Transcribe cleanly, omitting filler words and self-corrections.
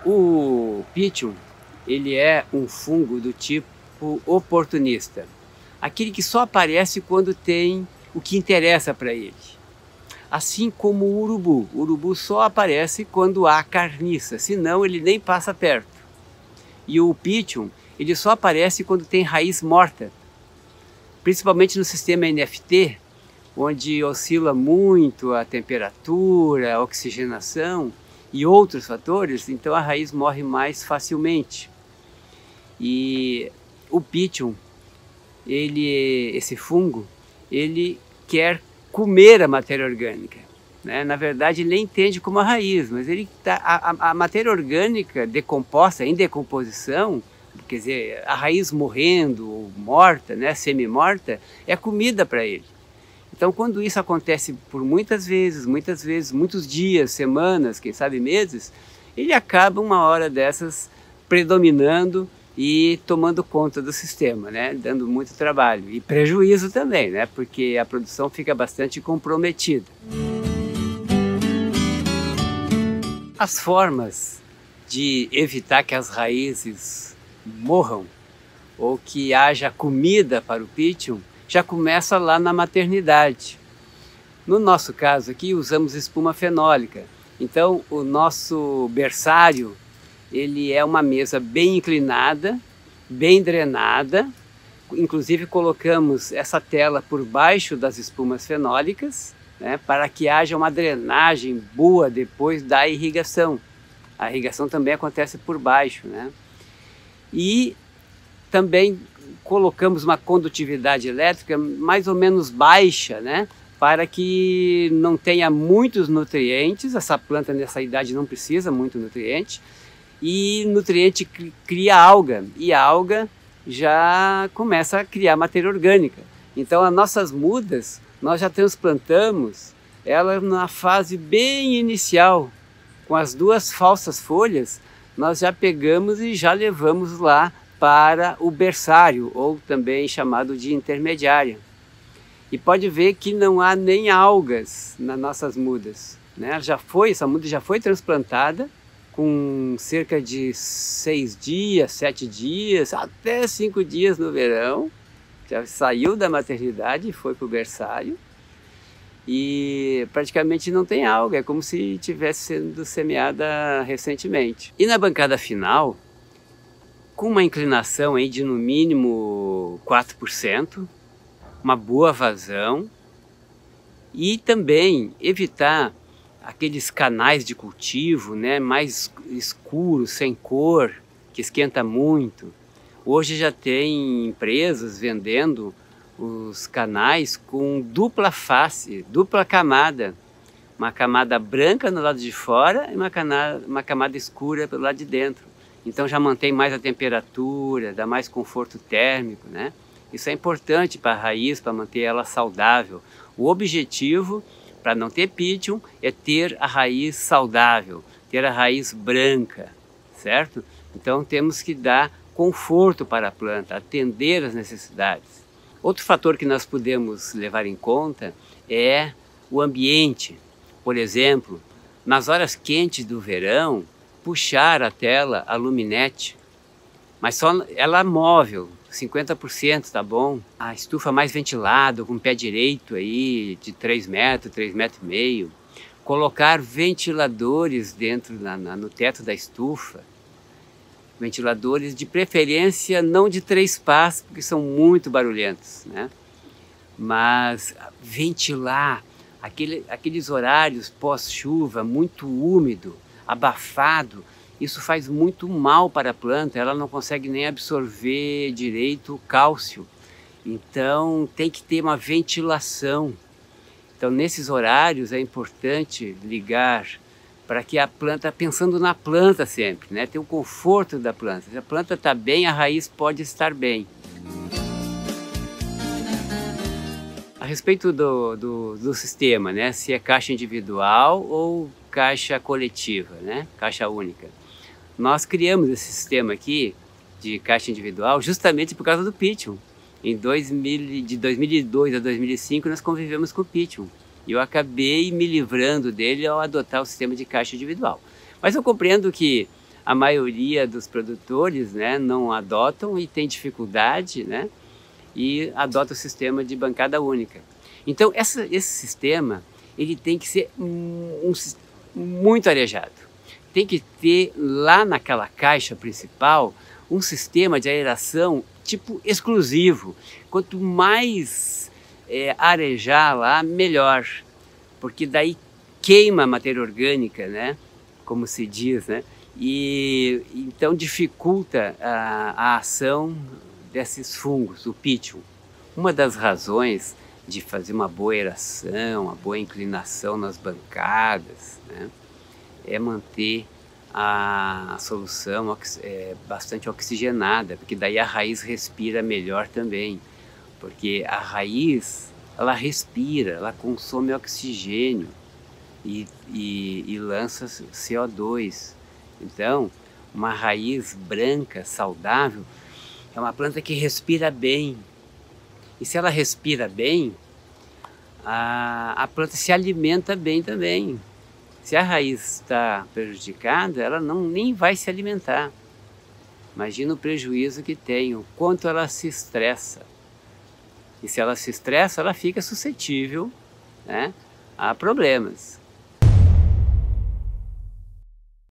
O Pythium, ele é um fungo do tipo oportunista, aquele que só aparece quando tem o que interessa para ele. Assim como o urubu só aparece quando há carniça, senão ele nem passa perto. E o Pythium, ele só aparece quando tem raiz morta, principalmente no sistema NFT, onde oscila muito a temperatura, a oxigenação e outros fatores, então a raiz morre mais facilmente. E o Pythium, esse fungo, ele quer comer a matéria orgânica, né? Na verdade, ele nem entende como a raiz, mas a matéria orgânica decomposta, em decomposição, quer dizer, a raiz morrendo ou morta, né, semi-morta, é comida para ele. Então, quando isso acontece por muitas vezes, muitos dias, semanas, quem sabe meses, ele acaba uma hora dessas predominando e tomando conta do sistema, né? Dando muito trabalho e prejuízo também, né? Porque a produção fica bastante comprometida. As formas de evitar que as raízes morram ou que haja comida para o Pythium já começa lá na maternidade. No nosso caso aqui usamos espuma fenólica, então o nosso berçário ele é uma mesa bem inclinada, bem drenada, inclusive colocamos essa tela por baixo das espumas fenólicas, né, para que haja uma drenagem boa depois da irrigação. A irrigação também acontece por baixo, né? E também colocamos uma condutividade elétrica mais ou menos baixa, né, para que não tenha muitos nutrientes. Essa planta nessa idade não precisa muito nutriente, e nutriente cria alga, e a alga já começa a criar matéria orgânica. Então as nossas mudas, nós já transplantamos ela na fase bem inicial, com as duas falsas folhas, nós já pegamos e já levamos lá para o berçário, ou também chamado de intermediária. E pode ver que não há nem algas nas nossas mudas, né? Essa muda já foi transplantada com cerca de 6 dias, 7 dias, até 5 dias no verão. Já saiu da maternidade e foi para o berçário. E praticamente não tem alga, é como se tivesse sendo semeada recentemente. E na bancada final, com uma inclinação aí de no mínimo 4%, uma boa vazão, e também evitar aqueles canais de cultivo, né, mais escuros, sem cor, que esquenta muito. Hoje já tem empresas vendendo os canais com dupla face, dupla camada. Uma camada branca no lado de fora e uma camada escura pelo lado de dentro. Então já mantém mais a temperatura, dá mais conforto térmico, né? Isso é importante para a raiz, para manter ela saudável. O objetivo, para não ter Pythium, é ter a raiz saudável, ter a raiz branca, certo? Então temos que dar conforto para a planta, atender às necessidades. Outro fator que nós podemos levar em conta é o ambiente. Por exemplo, nas horas quentes do verão, puxar a tela a luminete, mas só ela móvel, 50%, tá bom? A estufa mais ventilada, com o pé direito aí, de 3 metros, 3,5 metros. Colocar ventiladores dentro, no teto da estufa. Ventiladores de preferência não de 3 pás, porque são muito barulhentos, né? Mas ventilar aqueles horários pós-chuva, muito úmido, abafado, isso faz muito mal para a planta, ela não consegue nem absorver direito o cálcio. Então tem que ter uma ventilação. Então nesses horários é importante ligar para que a planta, pensando na planta sempre, né? Ter o conforto da planta. Se a planta está bem, a raiz pode estar bem. A respeito do sistema, né? Se é caixa individual ou caixa coletiva, né? Caixa única. Nós criamos esse sistema aqui de caixa individual justamente por causa do Pythium. De 2002 a 2005 nós convivemos com o Pythium. E eu acabei me livrando dele ao adotar o sistema de caixa individual. Mas eu compreendo que a maioria dos produtores, né, não adotam e tem dificuldade, né, e adota o sistema de bancada única. Então esse sistema ele tem que ser muito arejado. Tem que ter lá naquela caixa principal um sistema de aeração tipo exclusivo. Quanto mais arejar lá, melhor, porque daí queima a matéria orgânica, né? Como se diz, né? E então dificulta a ação desses fungos, o pítio. Uma das razões de fazer uma boa aeração, uma boa inclinação nas bancadas, né, é manter a solução bastante oxigenada, porque daí a raiz respira melhor também, porque a raiz ela respira, ela consome oxigênio e lança CO2. Então, uma raiz branca, saudável, é uma planta que respira bem. E se ela respira bem, a planta se alimenta bem também. Se a raiz está prejudicada, ela nem vai se alimentar. Imagina o prejuízo que tem, o quanto ela se estressa. E se ela se estressa, ela fica suscetível, né, a problemas.